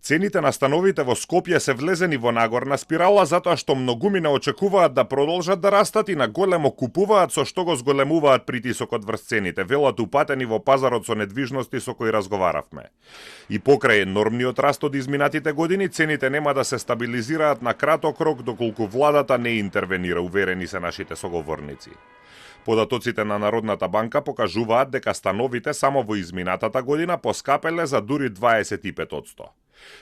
Цените на становите во Скопје се влезени во нагорна спирала затоа што многумина очекуваат да продолжат да растат и на големо купуваат, со што го зголемуваат притисокот врз цените, велат упатени во пазарот со недвижности со кои разговаравме. И покрај енормниот раст од изминатите години, цените нема да се стабилизираат на краток рок доколку владата не интервенира, уверени се нашите соговорници. Податоците на Народната банка покажуваат дека становите само во изминатата година поскапеле за дури 25%.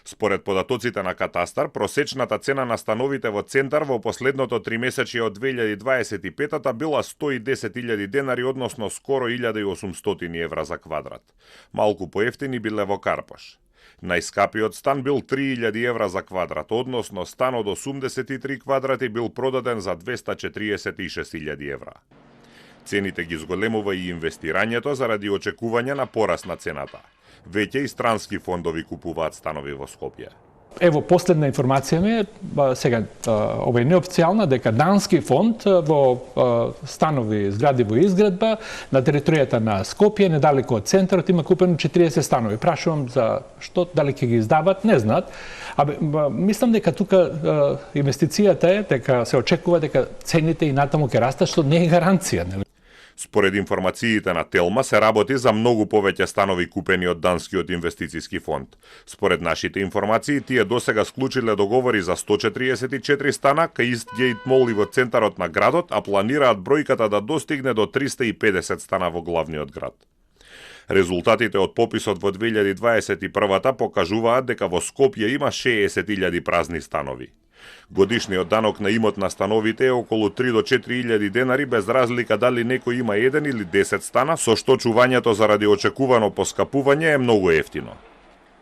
Според податоците на Катастар, просечната цена на становите во Центар во последното тримесечје од 2025-та била 110.000 денари, односно скоро 1.800 евра за квадрат. Малку поевтини биле во Карпош. Најскапиот стан бил 3.000 евра за квадрат, односно стан од 83 квадрати бил продаден за 246.000 евра. Цените ги зголемува и инвестирањето заради очекување на пораст на цената. Веќе и странски фондови купуваат станови во Скопје. Ево, последна информација ми е, сега, ова е неофицијална, дека дански фонд во станови, згради во изградба, на територијата на Скопје, недалеко од центарот, има купено 40 станови. Прашувам за што, дали ќе ги издават, не знаат. Мислам дека тука инвестицијата е, дека се очекува дека цените и натаму ќе растат, што не е гаранција, нели? Според информациите на Телма се работи за многу повеќе станови купени од Данскиот инвестициски фонд. Според нашите информации, тие досега склучиле договори за 144 стана кај Истгейт мол и во центарот на градот, а планираат бројката да достигне до 350 стана во главниот град. Резултатите од пописот во 2021-та покажуваат дека во Скопје има 60.000 празни станови. Годишниот данок на имот на становите е околу 3 до 4.000 денари, без разлика дали некој има 1 или 10 стана, со што чувањето заради очекувано поскапување е многу ефтино.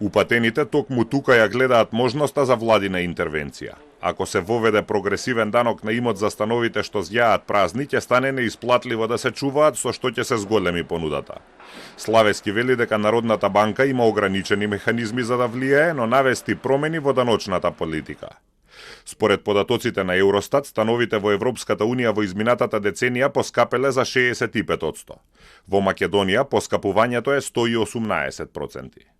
Упатените токму тука ја гледаат можноста за владина интервенција. Ако се воведе прогресивен данок на имот за становите што зјаат празни, ќе стане неисплатливо да се чуваат, со што ќе се зголеми понудата. Славески вели дека Народната банка има ограничени механизми за да влијае, но навести промени во даночната политика. Според податоците на Евростат, становите во Европската Унија во изминатата деценија поскапеле за 65%. Во Македонија поскапувањето е 118%.